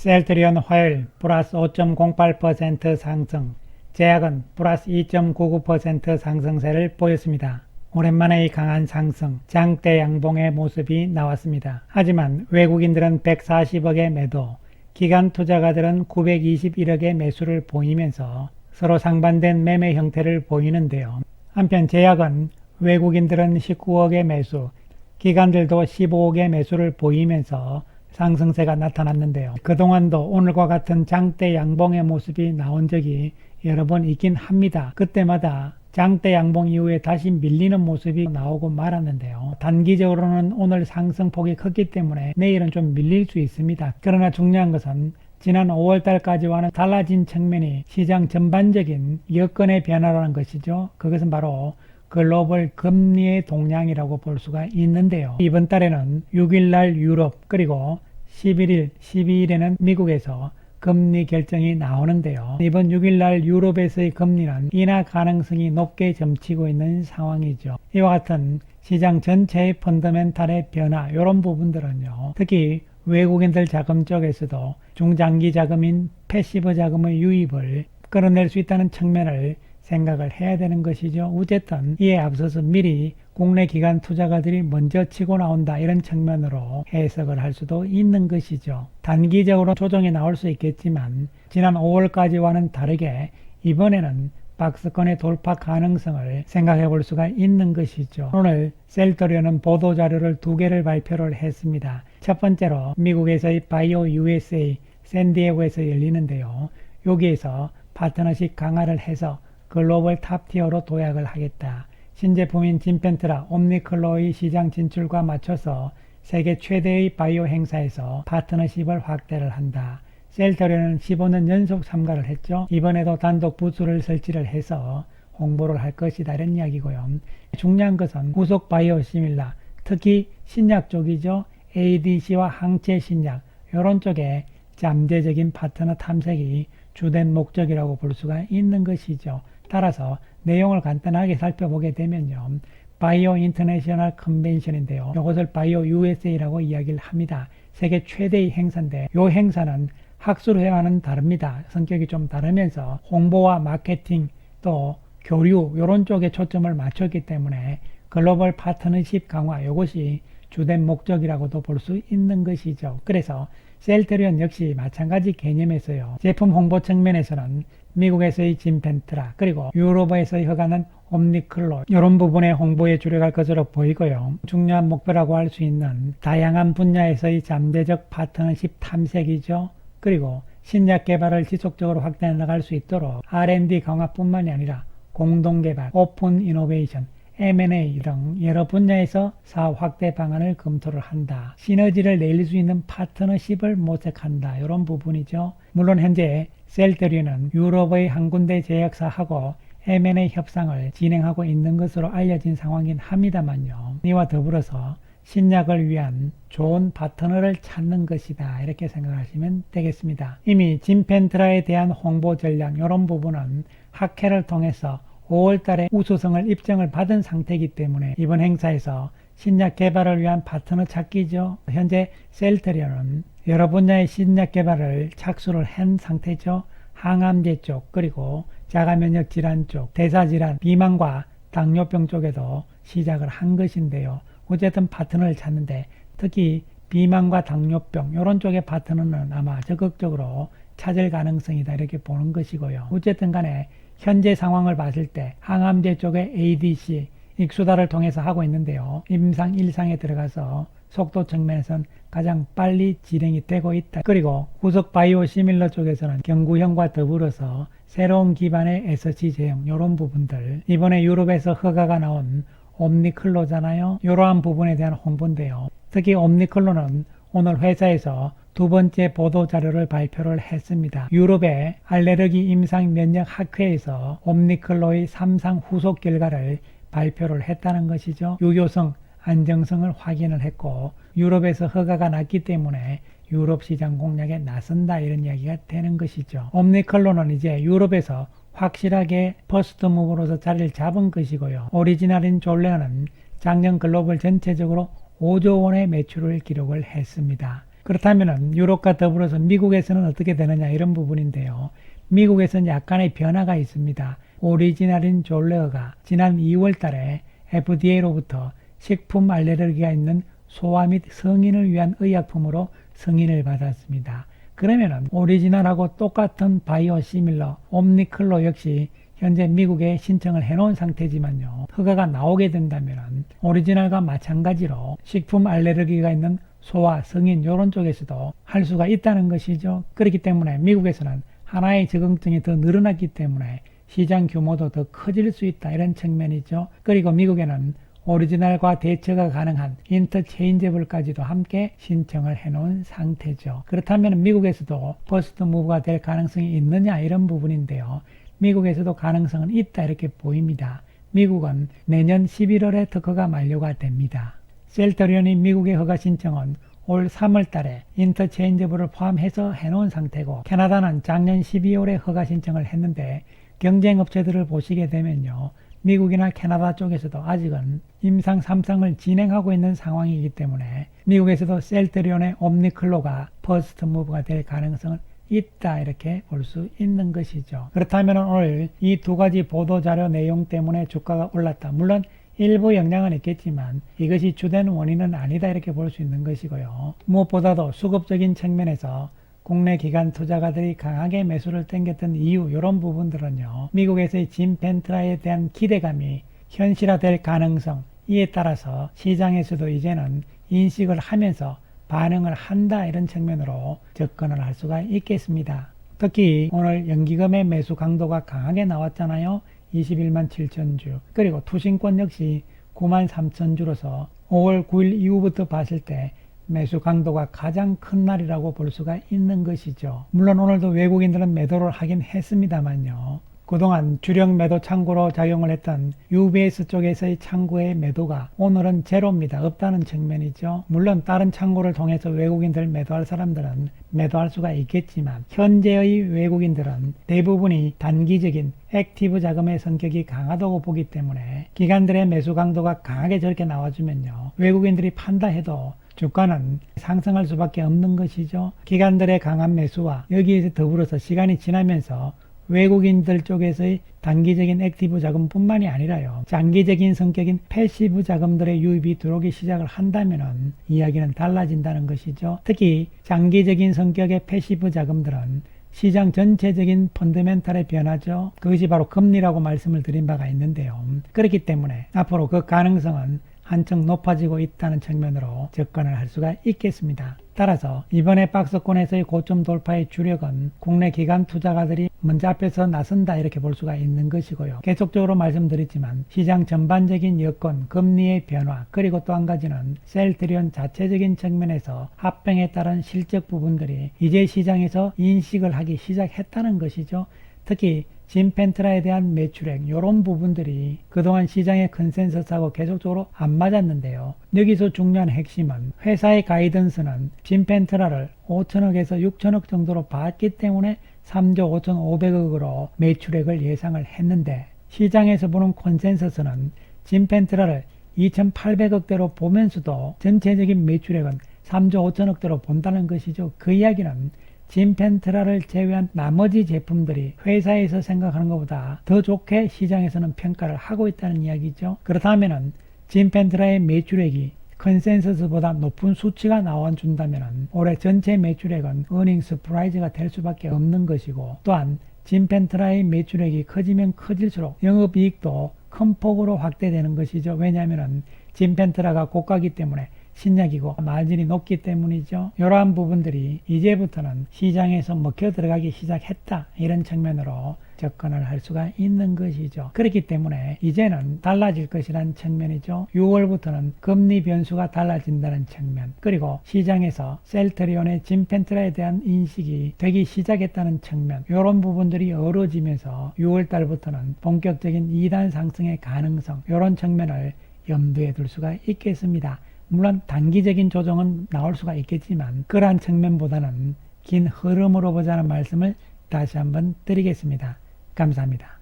셀트리온 화요일 플러스 5.08% 상승, 제약은 플러스 2.99% 상승세를 보였습니다. 오랜만에 이 강한 상승, 장대 양봉의 모습이 나왔습니다. 하지만 외국인들은 140억의 매도, 기관 투자가들은 921억의 매수를 보이면서 서로 상반된 매매 형태를 보이는데요. 한편 제약은 외국인들은 19억의 매수, 기관들도 15억의 매수를 보이면서 상승세가 나타났는데요. 그동안도 오늘과 같은 장대 양봉의 모습이 나온 적이 여러 번 있긴 합니다. 그때마다 장대 양봉 이후에 다시 밀리는 모습이 나오고 말았는데요. 단기적으로는 오늘 상승폭이 컸기 때문에 내일은 좀 밀릴 수 있습니다. 그러나 중요한 것은 지난 5월달까지와는 달라진 측면이 시장 전반적인 여건의 변화라는 것이죠. 그것은 바로 글로벌 금리의 동향이라고 볼 수가 있는데요. 이번 달에는 6일날 유럽 그리고 11일, 12일에는 미국에서 금리 결정이 나오는데요. 이번 6일날 유럽에서의 금리는 인하 가능성이 높게 점치고 있는 상황이죠. 이와 같은 시장 전체의 펀더멘탈의 변화, 이런 부분들은요. 특히 외국인들 자금 쪽에서도 중장기 자금인 패시브 자금의 유입을 끌어낼 수 있다는 측면을 생각을 해야 되는 것이죠. 어쨌든 이에 앞서서 미리 국내 기관 투자가들이 먼저 치고 나온다, 이런 측면으로 해석을 할 수도 있는 것이죠. 단기적으로 조정이 나올 수 있겠지만 지난 5월까지와는 다르게 이번에는 박스권의 돌파 가능성을 생각해 볼 수가 있는 것이죠. 오늘 셀트리온은 보도자료를 2개를 발표를 했습니다. 첫 번째로 미국에서의 바이오 USA 샌디에고에서 열리는데요. 여기에서 파트너십 강화를 해서 글로벌 탑티어로 도약을 하겠다. 신제품인 진펜트라, 옴니클로의 시장 진출과 맞춰서 세계 최대의 바이오 행사에서 파트너십을 확대를 한다. 셀트리온은 15년 연속 참가를 했죠. 이번에도 단독 부스를 설치를 해서 홍보를 할 것이다, 이런 이야기고요. 중요한 것은 후속 바이오 시밀라, 특히 신약 쪽이죠. ADC와 항체 신약, 이런 쪽에 잠재적인 파트너 탐색이 주된 목적이라고 볼 수가 있는 것이죠. 따라서 내용을 간단하게 살펴보게 되면요. 바이오 인터내셔널 컨벤션인데요. 이것을 바이오 USA라고 이야기를 합니다. 세계 최대의 행사인데 이 행사는 학술회와는 다릅니다. 성격이 좀 다르면서 홍보와 마케팅 또 교류 이런 쪽에 초점을 맞췄기 때문에 글로벌 파트너십 강화, 이것이 주된 목적이라고도 볼 수 있는 것이죠. 그래서 셀트리온 역시 마찬가지 개념에서요. 제품 홍보 측면에서는 미국에서의 진펜트라 그리고 유럽에서의 허가는 옴니클로, 이런 부분의 홍보에 주력할 것으로 보이고요. 중요한 목표라고 할 수 있는 다양한 분야에서의 잠재적 파트너십 탐색이죠. 그리고 신약 개발을 지속적으로 확대해 나갈 수 있도록 R&D 강화뿐만이 아니라 공동개발, 오픈 이노베이션, M&A 등 여러 분야에서 사업 확대 방안을 검토를 한다. 시너지를 내릴 수 있는 파트너십을 모색한다. 이런 부분이죠. 물론 현재 셀트리온은 유럽의 한 군데 제약사하고 M&A 협상을 진행하고 있는 것으로 알려진 상황이긴 합니다만요. 이와 더불어서 신약을 위한 좋은 파트너를 찾는 것이다, 이렇게 생각하시면 되겠습니다. 이미 진펜트라에 대한 홍보 전략, 이런 부분은 학회를 통해서 5월달에 우수성을 입증을 받은 상태이기 때문에 이번 행사에서 신약 개발을 위한 파트너 찾기죠. 현재 셀트리온은 여러 분야의 신약 개발을 착수를 한 상태죠. 항암제 쪽, 그리고 자가면역 질환 쪽, 대사질환, 비만과 당뇨병 쪽에도 시작을 한 것인데요. 어쨌든 파트너를 찾는데 특히 비만과 당뇨병 이런 쪽의 파트너는 아마 적극적으로 찾을 가능성이다, 이렇게 보는 것이고요. 어쨌든 간에 현재 상황을 봤을 때 항암제 쪽의 ADC 익수다를 통해서 하고 있는데요. 임상 1상에 들어가서 속도 측면에서는 가장 빨리 진행이 되고 있다. 그리고 후속 바이오 시밀러 쪽에서는 경구형과 더불어서 새로운 기반의 SC 제형, 이런 부분들, 이번에 유럽에서 허가가 나온 옴니클로잖아요. 이러한 부분에 대한 홍보인데요. 특히 옴니클로는 오늘 회사에서 두 번째 보도 자료를 발표를 했습니다. 유럽의 알레르기 임상 면역 학회에서 옴니클로의 3상 후속 결과를 발표를 했다는 것이죠. 유효성, 안정성을 확인을 했고 유럽에서 허가가 났기 때문에 유럽 시장 공략에 나선다, 이런 이야기가 되는 것이죠. 옴니클로는 이제 유럽에서 확실하게 퍼스트 무브로서 자리를 잡은 것이고요. 오리지널인 졸레는 작년 글로벌 전체적으로 5조 원의 매출을 기록을 했습니다. 그렇다면 유럽과 더불어서 미국에서는 어떻게 되느냐 이런 부분인데요. 미국에서는 약간의 변화가 있습니다. 오리지널인 졸레어가 지난 2월 달에 FDA로부터 식품 알레르기가 있는 소아 및 성인을 위한 의약품으로 승인을 받았습니다. 그러면은 오리지널하고 똑같은 바이오시밀러 옴니클로 역시 현재 미국에 신청을 해놓은 상태지만요. 허가가 나오게 된다면 오리지널과 마찬가지로 식품 알레르기가 있는 소아, 성인 이런 쪽에서도 할 수가 있다는 것이죠. 그렇기 때문에 미국에서는 하나의 적응증이 더 늘어났기 때문에 시장 규모도 더 커질 수 있다 이런 측면이죠. 그리고 미국에는 오리지널과 대처가 가능한 인터체인저블까지도 함께 신청을 해놓은 상태죠. 그렇다면 미국에서도 퍼스트 무브가 될 가능성이 있느냐 이런 부분인데요. 미국에서도 가능성은 있다 이렇게 보입니다. 미국은 내년 11월에 특허가 만료가 됩니다. 셀터리온이 미국의 허가 신청은 올 3월 달에 인터체인저블을 포함해서 해놓은 상태고 캐나다는 작년 12월에 허가 신청을 했는데 경쟁 업체들을 보시게 되면요. 미국이나 캐나다 쪽에서도 아직은 임상 3상을 진행하고 있는 상황이기 때문에 미국에서도 셀트리온의 옴니클로가 퍼스트 무브가 될 가능성은 있다 이렇게 볼 수 있는 것이죠. 그렇다면 오늘 이 두 가지 보도자료 내용 때문에 주가가 올랐다. 물론 일부 영향은 있겠지만 이것이 주된 원인은 아니다 이렇게 볼 수 있는 것이고요. 무엇보다도 수급적인 측면에서 국내 기관 투자가들이 강하게 매수를 땡겼던 이유 이런 부분들은요. 미국에서의 진펜트라에 대한 기대감이 현실화될 가능성 이에 따라서 시장에서도 이제는 인식을 하면서 반응을 한다 이런 측면으로 접근을 할 수가 있겠습니다. 특히 오늘 연기금의 매수 강도가 강하게 나왔잖아요. 21만 7천 주 그리고 투신권 역시 9만 3천 주로서 5월 9일 이후부터 봤을 때 매수 강도가 가장 큰 날이라고 볼 수가 있는 것이죠. 물론 오늘도 외국인들은 매도를 하긴 했습니다만요. 그동안 주력 매도 창구로 작용을 했던 UBS 쪽에서의 창구의 매도가 오늘은 제로입니다. 없다는 측면이죠. 물론 다른 창구를 통해서 외국인들 매도할 사람들은 매도할 수가 있겠지만 현재의 외국인들은 대부분이 단기적인 액티브 자금의 성격이 강하다고 보기 때문에 기관들의 매수 강도가 강하게 저렇게 나와주면요. 외국인들이 판다 해도 주가는 상승할 수밖에 없는 것이죠. 기관들의 강한 매수와 여기에서 더불어서 시간이 지나면서 외국인들 쪽에서의 단기적인 액티브 자금뿐만이 아니라요. 장기적인 성격인 패시브 자금들의 유입이 들어오기 시작을 한다면 이야기는 달라진다는 것이죠. 특히 장기적인 성격의 패시브 자금들은 시장 전체적인 펀더멘탈의 변화죠. 그것이 바로 금리라고 말씀을 드린 바가 있는데요. 그렇기 때문에 앞으로 그 가능성은 한층 높아지고 있다는 측면으로 접근을 할 수가 있겠습니다. 따라서 이번에 박스권에서의 고점 돌파의 주력은 국내 기관 투자가들이 먼저 앞에서 나선다 이렇게 볼 수가 있는 것이고요. 계속적으로 말씀드렸지만 시장 전반적인 여건, 금리의 변화 그리고 또 한 가지는 셀트리온 자체적인 측면에서 합병에 따른 실적 부분들이 이제 시장에서 인식을 하기 시작했다는 것이죠. 특히 진펜트라에 대한 매출액 이런 부분들이 그동안 시장의 컨센서스하고 계속적으로 안 맞았는데요. 여기서 중요한 핵심은 회사의 가이던스는 진펜트라를 5천억에서 6천억 정도로 봤기 때문에 3조 5,500억으로 매출액을 예상을 했는데 시장에서 보는 컨센서스는 진펜트라를 2,800억대로 보면서도 전체적인 매출액은 3조 5천억대로 본다는 것이죠. 그 이야기는 진펜트라를 제외한 나머지 제품들이 회사에서 생각하는 것보다 더 좋게 시장에서는 평가를 하고 있다는 이야기죠. 그렇다면 진펜트라의 매출액이 컨센서스보다 높은 수치가 나와준다면 올해 전체 매출액은 어닝 서프라이즈가 될 수밖에 없는 것이고 또한 진펜트라의 매출액이 커지면 커질수록 영업이익도 큰 폭으로 확대되는 것이죠. 왜냐하면 진펜트라가 고가기 때문에 신약이고 마진이 높기 때문이죠. 이러한 부분들이 이제부터는 시장에서 먹혀 들어가기 시작했다 이런 측면으로 접근을 할 수가 있는 것이죠. 그렇기 때문에 이제는 달라질 것이라는 측면이죠. 6월부터는 금리 변수가 달라진다는 측면 그리고 시장에서 셀트리온의 진펜트라에 대한 인식이 되기 시작했다는 측면 이런 부분들이 어우러지면서 6월달부터는 본격적인 2단 상승의 가능성 이런 측면을 염두에 둘 수가 있겠습니다. 물론 단기적인 조정은 나올 수가 있겠지만 그러한 측면보다는 긴 흐름으로 보자는 말씀을 다시 한번 드리겠습니다. 감사합니다.